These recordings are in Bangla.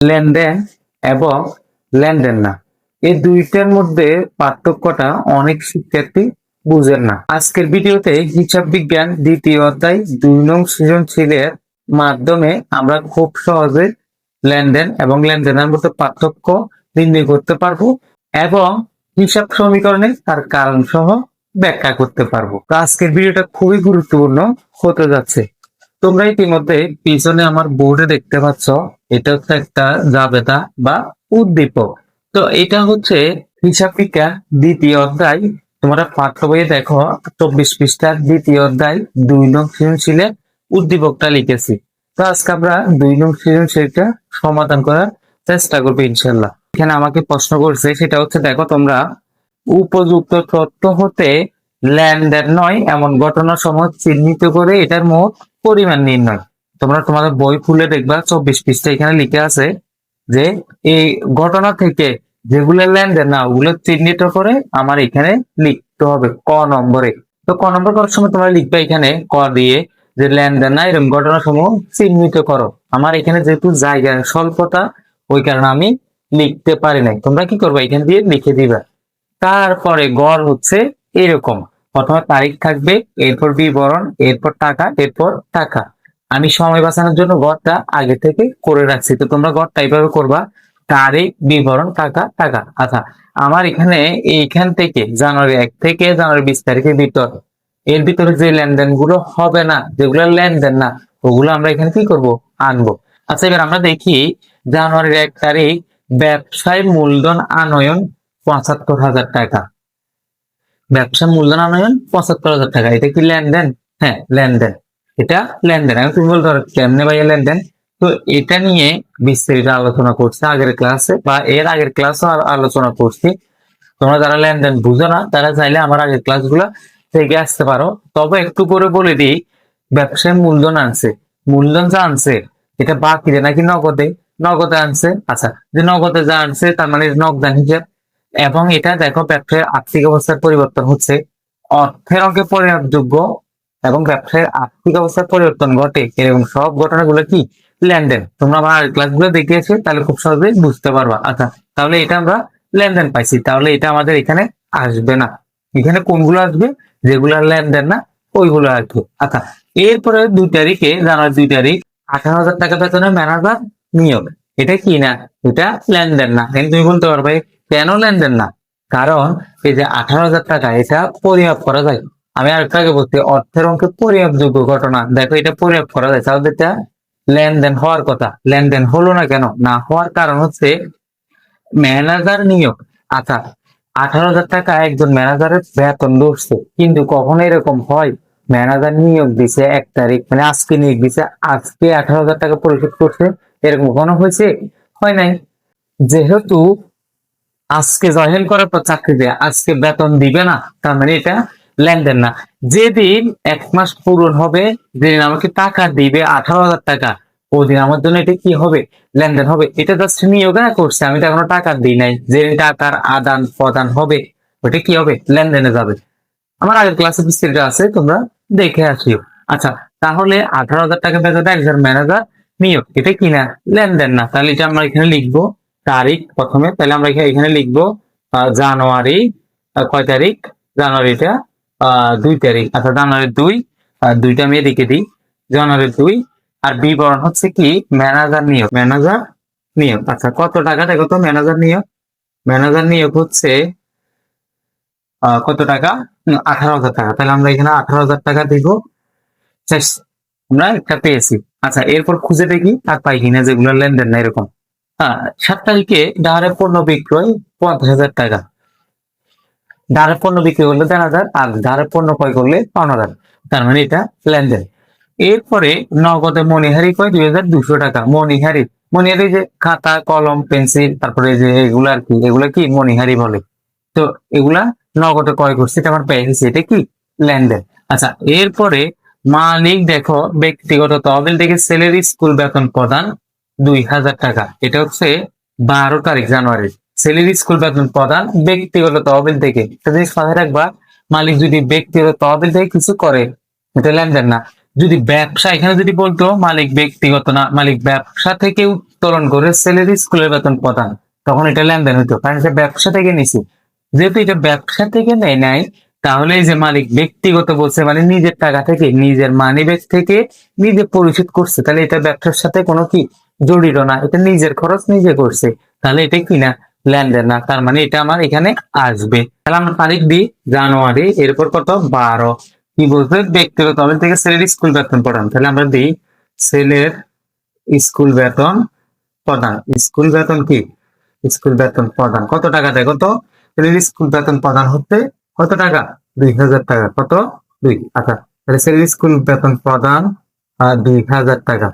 লেনদেন এবং লেনদেন না, এই দুইটার মধ্যে পার্থক্যটা অনেক শিক্ষার্থী বুঝেন না। আজকের ভিডিওতে হিসাব বিজ্ঞান দ্বিতীয় অধ্যায় 2 নং সৃজনশীলের মাধ্যমে আমরা খুব সহজে লেনদেন এবং লেনদেনের মধ্যে পার্থক্য নির্ণয় করতে পারবো এবং হিসাব সমীকরণে তার কারণ সহ ব্যাখ্যা করতে পারবো। তো আজকের ভিডিওটা খুবই গুরুত্বপূর্ণ হতে যাচ্ছে। তোমরা ইতিমধ্যে পিছনে আমার বোর্ডে দেখতে পাচ্ছ, এটা হচ্ছে একটা জাবেদা বা উদ্দীপক। তো এটা হচ্ছে হিসাব বিজ্ঞান দ্বিতীয় অধ্যায়, তোমরা পাঠ্য বইয়ে দেখো 24 পৃষ্ঠার দ্বিতীয় অধ্যায় 2 নং সৃজনশীলের উদ্দীপকটা লিখেছি। তো আজকে আমরা 2 নং সৃজনশীলটা সমাধান করার চেষ্টা করবো ইনশাল্লাহ। এখানে আমাকে প্রশ্ন করছে, সেটা হচ্ছে দেখো তোমরা উপযুক্ত তথ্য হতে লেনদেন নয় এমন ঘটনা সমূহ চিহ্নিত করে এটার মোট পরিমাণ নির্ণয়। তোমরা তোমাদের বই খুলে দেখবা 24 পৃষ্ঠা, এখানে লিখে আছে যে এই ঘটনা থেকে যেগুলো লেনদেন না ওগুলো চিহ্নিত করে আমার এখানে লিখতে হবে ক নম্বরে। তো ক নম্বর করার সময় তোমরা লিখবে এখানে ক দিয়ে যে লেনদেন না এরকম ঘটনা সমূহ চিহ্নিত করো। আমার এখানে যেহেতু জায়গার স্বল্পতা ওই কারণে আমি লিখতে পারি নাই, তোমরা কি করবে এখান দিয়ে লিখে দিবা। তারপরে গড় হচ্ছে এরকম, প্রথমে তারিখ থাকবে, এরপর বিবরণ, এরপর টাকা, এরপর টাকা। আমি সময় বাঁচানোর জন্য গড়টা আগে থেকে করে রাখছি, তো তোমরা গড়টা এইভাবে করবা, তারিখ, বিবরণ, টাকা, টাকা। আচ্ছা, আমার এখানে এইখান থেকে জানুয়ারি 1 থেকে জানুয়ারি 20 তারিখের ভিতর, এর ভিতরে যে লেনদেন গুলো হবে না, যেগুলো লেনদেন না, ওগুলো আমরা এখানে কি করব, আনবো। আচ্ছা, এবার আমরা দেখি জানুয়ারির 1 তারিখ ব্যবসায় মূলধন আনয়ন 75,000 টাকা। ব্যবসা মূলধন আনয়ন 75,000 টাকা, এটা কি লেনদেন? হ্যাঁ, লেনদেন। এটা লেনদেন। এখন তুমি বলতে পারো কেমনে ভাইয়া লেনদেন? তো এটা নিয়ে বিস্তারিত আলোচনা করছে আগের ক্লাসে বা এর আগের ক্লাসও আলোচনা করছি। তোমরা যারা লেনদেন বুঝো না তারা চাইলে আমার আগের ক্লাসগুলো থেকে আসতে পারো। তবে একটু করে বলে দিই, ব্যবসায় মূলধন আনছে, মূলধন যা আনছে এটা বাকিতে নাকি নগদে? নগদে আনছে। আচ্ছা, যে নগদে যা আনছে তার মানে নগদান হিসেব। এবং এটা দেখো ব্যবসায়ের আর্থিক অবস্থার পরিবর্তন হচ্ছে, অর্থের অঙ্কে পরিমাপযোগ্য এবং ব্যবসায়ের আর্থিক অবস্থার পরিবর্তন ঘটে, এরকম সব ঘটনাগুলো কি লেনদেন। তোমরা আমার ক্লাসগুলো দেখিয়েছো, তাহলে খুব সহজেই বুঝতে পারবা। আচ্ছা, তাহলে এটা আমরা লেনদেন পাইছি, তাহলে এটা আমাদের এখানে আসবে না। এখানে কোনগুলো আসবে? যেগুলো লেনদেন না ওইগুলো আসবে। আচ্ছা, এরপরে 2 তারিখে, জানুয়ারি 2 তারিখ 18,000 টাকা বেতনে ম্যানেজার নিয়োগ। এটা কি না? এটা লেনদেন না। কিন্তু তুমি বলতে পারবে কেন লেনদেন না? কারণ এই যে 18,000 টাকা এটা পরিমাপ করা যায়। আমি আরেকটু আগে বলছি অর্থের অঙ্কে পরিমাপযোগ্য ঘটনা, দেখো এটা পরিমাপ করা যায়, তাহলে এটা লেনদেন হওয়ার কথা। লেনদেন হলো না কেন? না হওয়ার কারণ হচ্ছে ম্যানেজার নিয়োগ। আচ্ছা, 18,000 টাকা একজন ম্যানেজারের বেতন ধরছে, কিন্তু কখনো এরকম হয় ম্যানেজার নিয়োগ দিছে 1 তারিখ, মানে আজকে নিয়োগ দিছে, আজকে 18,000 টাকা পরিশোধ করছে, এরকম কখনো হয়েছে? হয় নাই। যেহেতু আজকে জয়েন করার পর চাকরিতে আজকে বেতন দিবে না, তার মানে এটা লেনদেন না। যেদিন 1 মাস পূরণ হবে, যেদিন আমাকে টাকা দিবে 18,000 টাকা, ওদিন আমার জন্য এটা কি হবে? লেনদেন হবে। এটা জাস্ট নিয়োগ না করছে, আমি তো এখনো টাকা দিই নাই, যেদিন টাকার আদান প্রদান হবে ওটা কি হবে? লেনদেনে যাবে। আমার আগের ক্লাসে বিস্তারিত আছে, তোমরা দেখে আসিও। আচ্ছা, তাহলে 18,000 টাকা বেতনে একজন ম্যানেজার নিয়োগ, এটা কি না? লেনদেন না। তাহলে এটা আমরা এখানে লিখবো তারিখ প্রথমে, তাহলে আমরা এখানে লিখবো জানুয়ারি কয় তারিখ? জানুয়ারিটা 2 তারিখ। আচ্ছা, জানুয়ারি 2, দুইটা আমি এদিকে দিই, জানুয়ারি 2। আর বিবরণ হচ্ছে কি? ম্যানেজার নিয়োগ, ম্যানেজার নিয়োগ। আচ্ছা, কত টাকা দেখো তো ম্যানেজার নিয়োগ? ম্যানেজার নিয়োগ হচ্ছে কত টাকা? 18,000 টাকা। তাহলে আমরা এখানে 18,000 টাকা দিব। শেষ, আমরা একটা পেয়েছি। আচ্ছা, এরপর খুঁজে দেখি আর পাই কিনা যেগুলো লেনদেন না এরকম। 7 তারিখে ডাহারে পণ্য বিক্রয় 50,000 টাকা। ডাহারে পণ্য বিক্রি করলে 10,000 আর ডাহারে পণ্য ক্রয় করলে 5,000, তার মানে এটা লেনদেন। এরপরে নগদে মণিহারি কয় 2,200 টাকা। মণিহারি, মণিহারি যে খাতা, কলম, পেন্সিল, তারপরে যে এগুলা আর কি, এগুলা কি মণিহারি বলে। তো এগুলা নগদে ক্রয় করছে, এটা আমার পেয়ে গেছে, এটা কি লেনদেন। আচ্ছা, এরপরে মালিক দেখো ব্যক্তিগত তহবিল থেকে ছেলের স্কুল বেতন প্রদান 2,000 টাকা। এটা হচ্ছে 12 তারিখ জানুয়ারি, ছেলের স্কুল বেতন প্রদান ব্যক্তিগত তহবিল থেকে। একটা জিনিস মাথায় রাখবা, মালিক যদি ব্যক্তিগত তহবিল থেকে কিছু করে এটা লেনদেন না। যদি ব্যবসা, এখানে যদি বলতো মালিক ব্যক্তিগত না, মালিক ব্যবসা থেকে উত্তোলন করে ছেলের স্কুলের বেতন প্রদান, তখন এটা লেনদেন হইতো, কারণ এটা ব্যবসা থেকে নিছি। যেহেতু এটা ব্যবসা থেকে নেয় নাই, তাহলে এই যে মালিক ব্যক্তিগত বলছে, মানে নিজের টাকা থেকে, নিজের মানি ব্যাগ থেকে নিজে পরিশোধ করছে, তাহলে এটা ব্যবসার সাথে কোনো কি জড়িত না, এটা নিজের খরচ নিজে করছে, তাহলে এটা কি না, লেনদেন না। তার মানে এটা আমার এখানে আসবে। তাহলে আমরা তারিখ দিই জানুয়ারি, এরপর কত 12, কি বলছে, ব্যক্তিগত তহবিল থেকে ছেলের স্কুল বেতন প্রদান, তাহলে আমরা দিই ছেলের স্কুল বেতন প্রদান। স্কুল বেতন কি, স্কুল বেতন প্রদান কত টাকা দেয়, কত, ছেলের স্কুল বেতন প্রদান হচ্ছে কত টাকা, 2000 টাকা, কত 2। আচ্ছা, তাহলে ছেলের স্কুল বেতন প্রদান 2000 টাকা,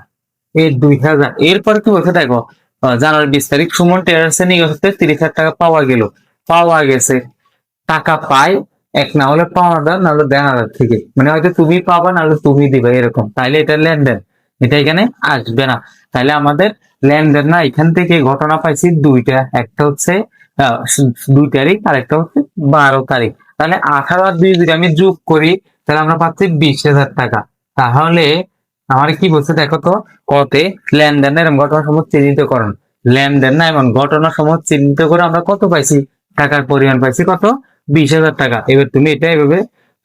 এই 2000। এরপর কি বলছে দেখো, জানুয়ারি 20 তারিখ সুমন টেরার শ্রেণী হতে 30,000 টাকা পাওয়া গেল, পাওয়া গেছে। টাকা পায়, এক না হলে পাওনাদার, না হলে দেনাদার থেকে, মানে হয়তো তুমি পাবা না হলে তুমি দিবে, এরকম, তাইলে এটা লেনদেন, এটা এখানে আসবে না। তাহলে আমাদের লেনদেন না, এখান থেকে ঘটনা পাইছি দুইটা, একটা হচ্ছে 2 তারিখ, আর একটা হচ্ছে 12 তারিখ। তাহলে 18 আর 2 যদি আমি যোগ করি, তাহলে আমরা পাচ্ছি 20,000 টাকা। তাহলে আমার কি বলছে দেখো তো, কতে লেনদেনের এরকম ঘটনা সমূহ চিহ্নিত করুন, লেনদেন না এমন ঘটনা সমূহ চিহ্নিত করে আমরা কত পাইছি, টাকার পরিমাণ পাইছি কত, 20,000 টাকা। এবার তুমি এটা এভাবে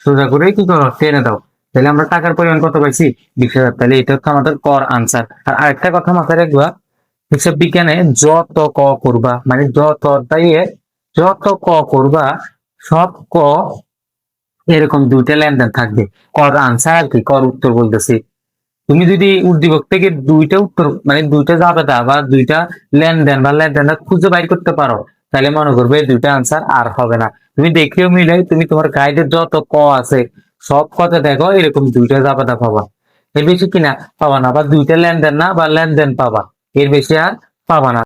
সোজা করে কি করো, টেনে দাও, তাহলে আমরা টাকার পরিমাণ কত পাইছি, 20,000। তাহলে এটা হচ্ছে আমাদের কর আনসার। আর আরেকটা কথা মাথায় রাখবা, হিসাব বিজ্ঞানে যত ক করবা, মানে যত ক করবা, সব ক এরকম দুইটা লেনদেন থাকবে, কর আনসার আর কি, কর উত্তর বলতেছি। তুমি যদি উদ্দীপক থেকে দুইটা উত্তর, মানে দুইটা জাবেদা বা দুইটা লেনদেন বা লেনদেন খুঁজে বাইর করতে পারো, তাহলে মনে করবে এই দুইটা আনসার আর হবে না। তুমি দেখেও মিলে, তুমি তোমার গাইডের যত ক আছে সব কথা দেখো, এরকম দুইটা জাবেদা পাবা, এর বেশি কিনা পাবা না, বা দুইটা লেনদেন না বা লেনদেন পাবা, এর বেশি আর পাবা না।